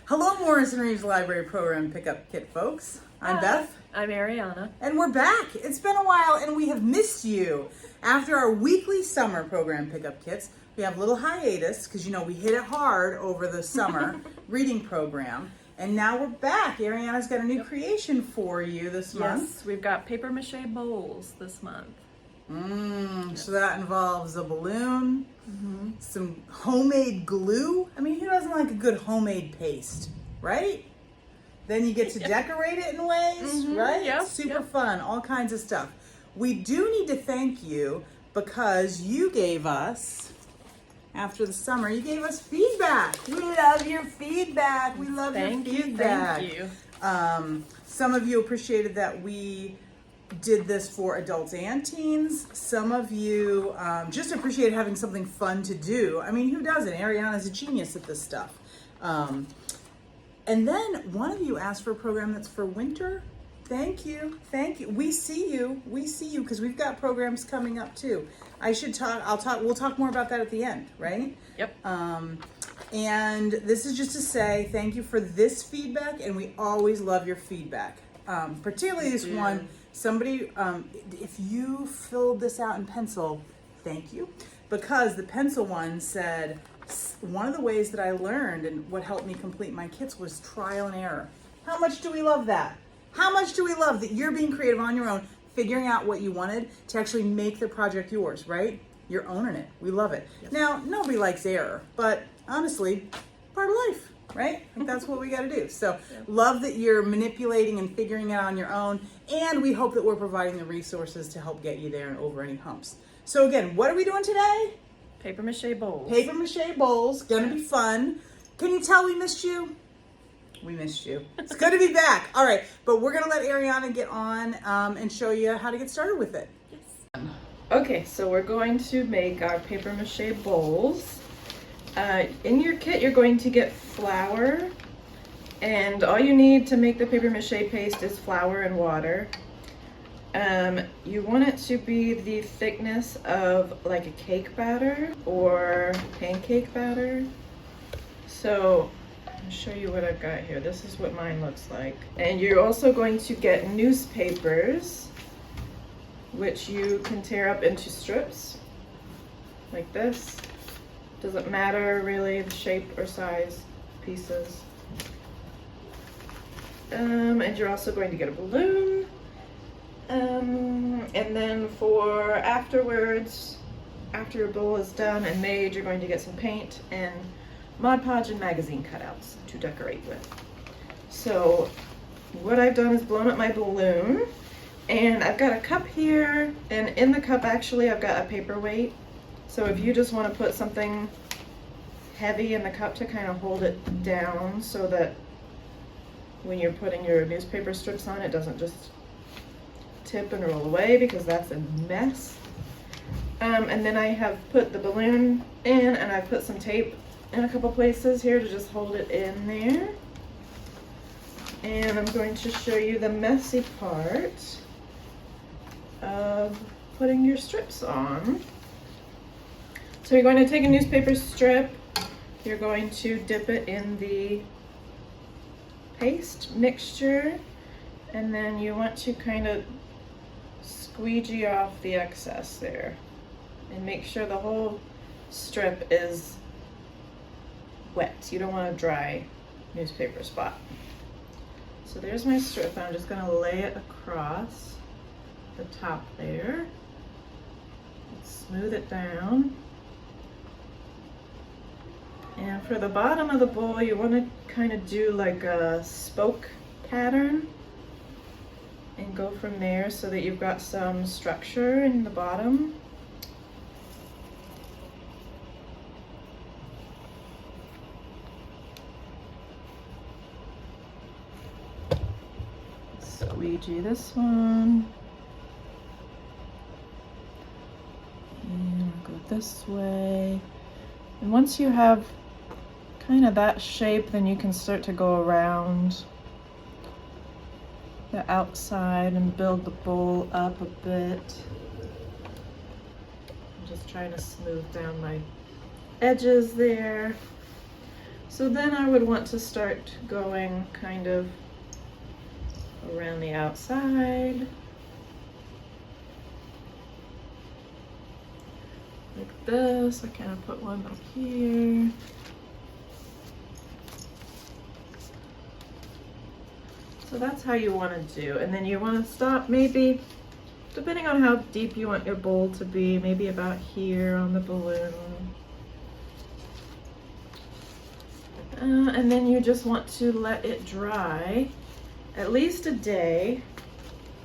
Hello, Morrisson-Reeves Library Program Pickup Kit folks. I'm Beth. I'm Ariana. And we're back. It's been a while and we have missed you. After our weekly summer program pickup kits, we have a little hiatus because we hit it hard over the summer reading program. And now we're back. Ariana's got a new creation for you this month. Yes, we've got paper mache bowls this month. So that involves a balloon, some homemade glue. I mean, who doesn't like a good homemade paste, right? Then you get to decorate it in ways, right? Yep, Super fun, all kinds of stuff. We do need to thank you because you gave us, after the summer, you gave us feedback. We love your feedback. We love your feedback. Thank you. Some of you appreciated that we did this for adults and teens. Some of you just appreciate having something fun to do. I mean, who doesn't? Ariana's a genius at this stuff. And then one of you asked for a program that's for winter. Thank you. Thank you. We see you because we've got programs coming up too. We'll talk more about that at the end, right? Yep. And this is just to say thank you for this feedback, and we always love your feedback. Particularly this one, somebody, if you filled this out in pencil, thank you. Because the pencil one said, one of the ways that I learned and what helped me complete my kits was trial and error. How much do we love that? How much do we love that you're being creative on your own, figuring out what you wanted to actually make the project yours, right? You're owning it. We love it. Yep. Now, nobody likes error, but honestly, part of life, right? Like that's what we got to do. So love that you're manipulating and figuring it out on your own. And we hope that we're providing the resources to help get you there and over any humps. So again, what are we doing today? Paper mache bowls. Paper mache bowls. Gonna be fun. Can you tell we missed you? We missed you. It's good to be back. All right, but we're gonna let Ariana get on and show you how to get started with it. Yes. Okay, so we're going to make our paper mache bowls. In your kit, you're going to get flour, and all you need to make the paper mache paste is flour and water. You want it to be the thickness of like a cake batter or pancake batter. So I'll show you what I've got here. This is what mine looks like. And you're also going to get newspapers, which you can tear up into strips like this. Doesn't matter really the shape or size pieces. And you're also going to get a balloon. And then for afterwards, after your bowl is done and made, you're going to get some paint and Mod Podge and magazine cutouts to decorate with. So what I've done is blown up my balloon, and I've got a cup here, and in the cup actually I've got a paperweight. So if you just want to put something heavy in the cup to kind of hold it down so that when you're putting your newspaper strips on, it doesn't just tip and roll away, because that's a mess. And then I have put the balloon in, and I've put some tape in a couple places here to just hold it in there. And I'm going to show you the messy part of putting your strips on. So you're going to take a newspaper strip, you're going to dip it in the paste mixture, and then you want to kind of squeegee off the excess there and make sure the whole strip is wet. You don't want a dry newspaper spot. So there's my strip. I'm just going to lay it across the top there. Smooth it down. And for the bottom of the bowl, you want to kind of do like a spoke pattern and go from there so that you've got some structure in the bottom. Squeegee this one. And go this way. And once you have kind of that shape, then you can start to go around the outside and build the bowl up a bit. I'm just trying to smooth down my edges there. So then I would want to start going kind of around the outside. Like this. I kind of put one back here. So that's how you want to do. And then you want to stop maybe, depending on how deep you want your bowl to be, maybe about here on the balloon. And then you just want to let it dry at least a day,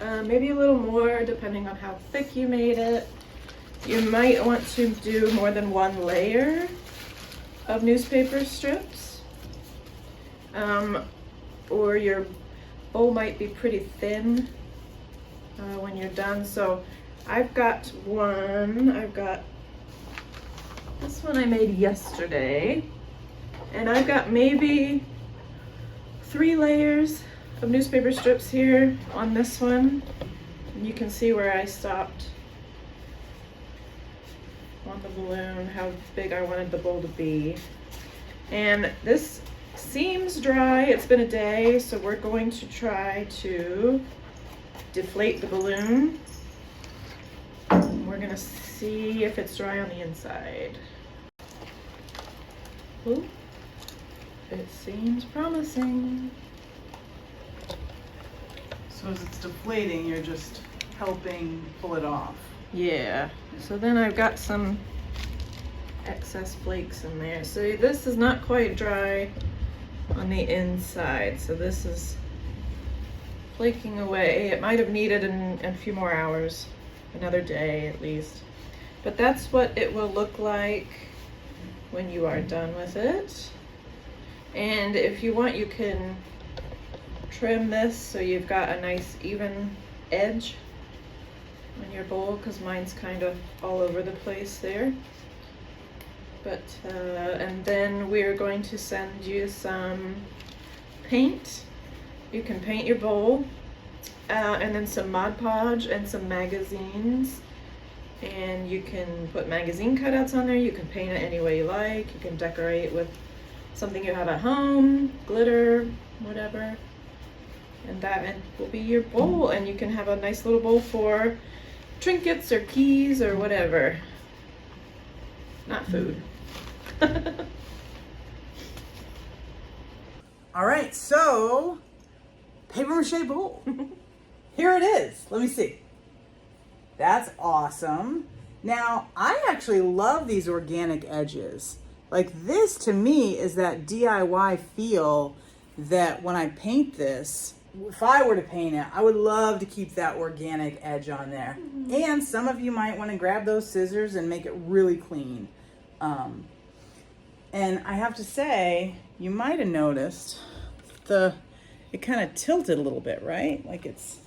maybe a little more depending on how thick you made it. You might want to do more than one layer of newspaper strips, or your bowl might be pretty thin when you're done. So I've got this one I made yesterday, and I've got maybe 3 layers of newspaper strips here on this one. And you can see where I stopped on the balloon, how big I wanted the bowl to be. And this seems dry. It's been a day, so we're going to try to deflate the balloon. We're gonna see if it's dry on the inside. Ooh, it seems promising. So as it's deflating, you're just helping pull it off. Yeah, so then I've got some excess flakes in there. So this is not quite dry on the inside, so this is flaking away. It might have needed a few more hours, another day at least. But that's what it will look like when you are done with it. And if you want, you can trim this so you've got a nice even edge on your bowl, because mine's kind of all over the place there. But and then we're going to send you some paint. You can paint your bowl, and then some Mod Podge and some magazines, and you can put magazine cutouts on there. You can paint it any way you like. You can decorate with something you have at home, glitter, whatever, and that will be your bowl. And you can have a nice little bowl for trinkets or keys or whatever. Not food. All right, so paper mache bowl. Here it is. Let me see. That's awesome. Now, I actually love these organic edges. Like, this to me is that DIY feel that when I paint this, if I were to paint it, I would love to keep that organic edge on there. Mm-hmm. And some of you might want to grab those scissors and make it really clean. And I have to say, you might have noticed it kind of tilted a little bit, right? Like it's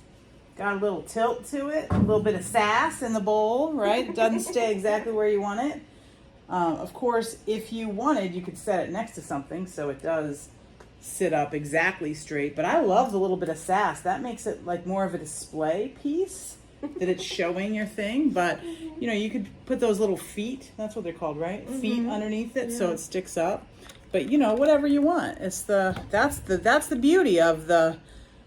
got a little tilt to it, a little bit of sass in the bowl, right? It doesn't stay exactly where you want it. Of course, if you wanted, you could set it next to something so it does sit up exactly straight. But I love the little bit of sass. That makes it like more of a display piece that it's showing your thing. But you know, you could put those little feet, that's what they're called, right? Mm-hmm. Feet underneath it, so it sticks up. But you know, whatever you want. That's the beauty of the,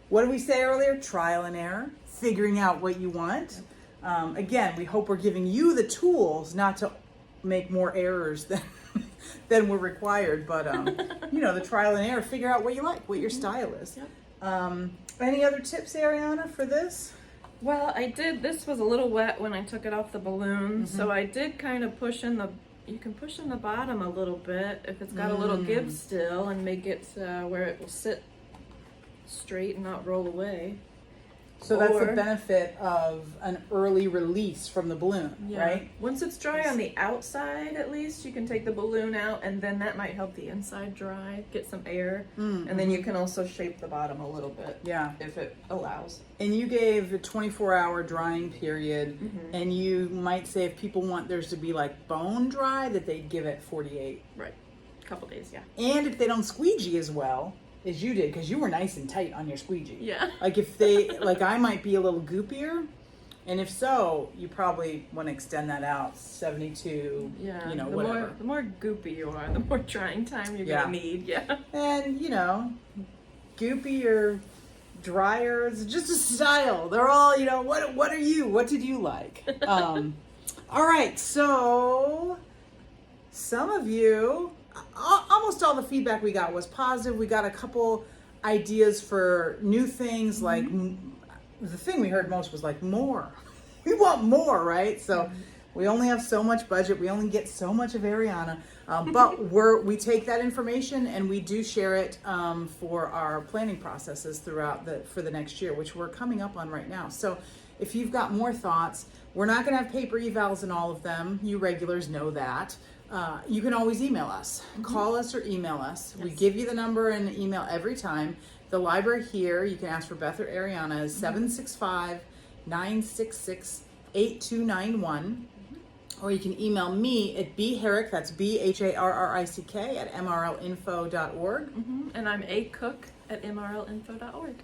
what did we say earlier? Trial and error, figuring out what you want. Again, we hope we're giving you the tools not to make more errors than were required. But you know, the trial and error, figure out what you like, what your style is. Yep. Any other tips, Ariana, for this? Well, this was a little wet when I took it off the balloon, so I did kind of push in you can push in the bottom a little bit if it's got a little give still, and make it where it will sit straight and not roll away. So that's the benefit of an early release from the balloon, right? Once it's dry on the outside, at least, you can take the balloon out, and then that might help the inside dry, get some air. And then you can also shape the bottom a little bit, if it allows. And you gave a 24-hour drying period, and you might say if people want theirs to be like bone dry, that they'd give it 48. Right, a couple days, And if they don't squeegee as well as you did, because you were nice and tight on your squeegee. Yeah. Like if they, like I might be a little goopier, And if so, you probably want to extend that out 72, Yeah, you know, the whatever. more goopy you are, the more trying time you're gonna need. Yeah. And, you know, goopy or drier, it's just a style. They're all, you know, what are you? What did you like? All right, so some of you, almost all the feedback we got was positive. We got a couple ideas for new things, like the thing we heard most was like more. We want more, right? So we only have so much budget. We only get so much of Ariana, but we take that information and we do share it for our planning processes throughout for the next year, which we're coming up on right now. So if you've got more thoughts, we're not going to have paper evals in all of them. You regulars know that. You can always email us, call us or email us. Yes. We give you the number and email every time. The library here, you can ask for Beth or Ariana, is 765-966-8291. Or you can email me at bharrick, that's BHARRICK, at mrlinfo.org. And I'm acook@mrlinfo.org.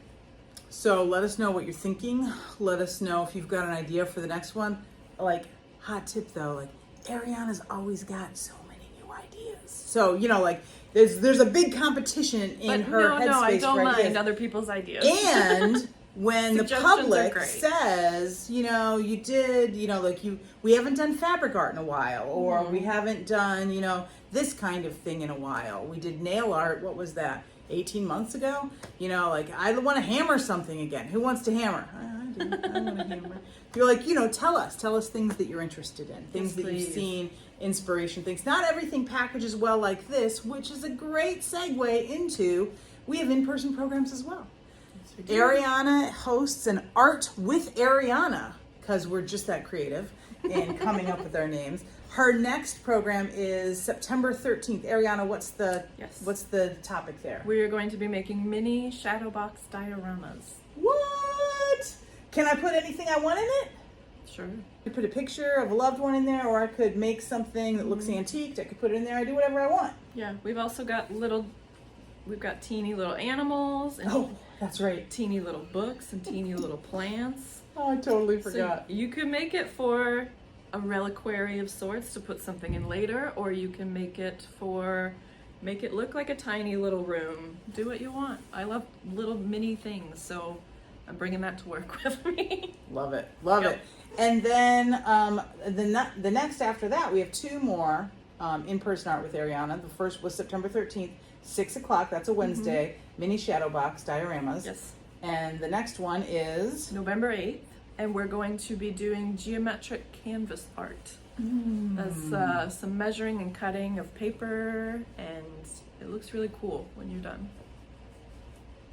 So let us know what you're thinking. Let us know if you've got an idea for the next one. Like, hot tip though, like, Ariana's always got so many new ideas. So, you know, like, there's a big competition in her headspace. No, I don't for mind ideas. other people's ideas. And when the public says, you know, you did, you know, like we haven't done fabric art in a while, or we haven't done, you know, this kind of thing in a while. We did nail art, what was that, 18 months ago? You know, like, I want to hammer something again. Who wants to hammer? I do. I want to hammer. You're like, you know, tell us things that you're interested in, things that you've seen, inspiration things. Not everything packages well like this, which is a great segue into, we have in-person programs as well. Ariana hosts an Art with Ariana, because we're just that creative in coming up with our names. Her next program is September 13th. Ariana, what's the topic there? We are going to be making mini shadow box dioramas. What? Can I put anything I want in it? Sure. I could put a picture of a loved one in there, or I could make something that looks antiqued. I could put it in there. I do whatever I want. Yeah, we've also got teeny little animals. And oh, that's right. Teeny little books and teeny little plants. Oh, I totally forgot. So you could make it for a reliquary of sorts to put something in later, or you can make it look like a tiny little room. Do what you want. I love little mini things, so I'm bringing that to work with me. Love it. Love it. And then the next after that, we have two more in-person Art with Ariana. The first was September 13th, 6 o'clock. That's a Wednesday. Mini shadow box dioramas. Yes. And the next one is November 8th, and we're going to be doing geometric canvas art. That's some measuring and cutting of paper, and it looks really cool when you're done.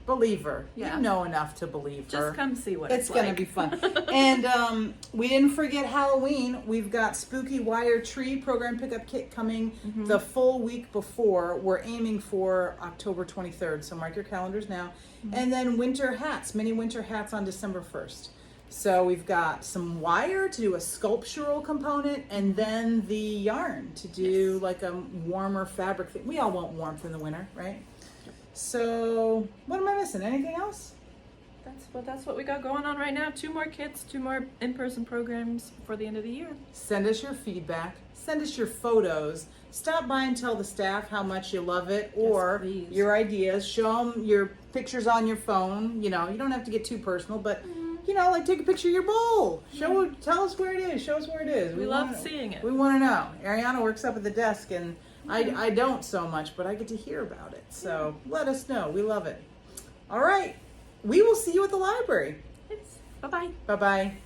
Believe her. Yeah. You know enough to believe her. Just come see what it's going to be fun. And we didn't forget Halloween. We've got Spooky Wire Tree program pickup kit coming the full week before. We're aiming for October 23rd, so mark your calendars now. And then winter hats, mini winter hats on December 1st. So we've got some wire to do a sculptural component, and then the yarn to do like a warmer fabric thing. We all want warmth in the winter, right? So what am I missing? Anything else? That's what we got going on right now. 2 more kits, 2 more in-person programs before the end of the year. Send us your feedback. Send us your photos. Stop by and tell the staff how much you love it, or your ideas. Show them your pictures on your phone. You know, you don't have to get too personal, but you know, like take a picture of your bowl. Tell us where it is. Show us where it is. We love seeing it. We want to know. Ariana works up at the desk, and I don't so much, but I get to hear about it. So let us know. We love it. All right. We will see you at the library. Thanks. Bye-bye. Bye-bye.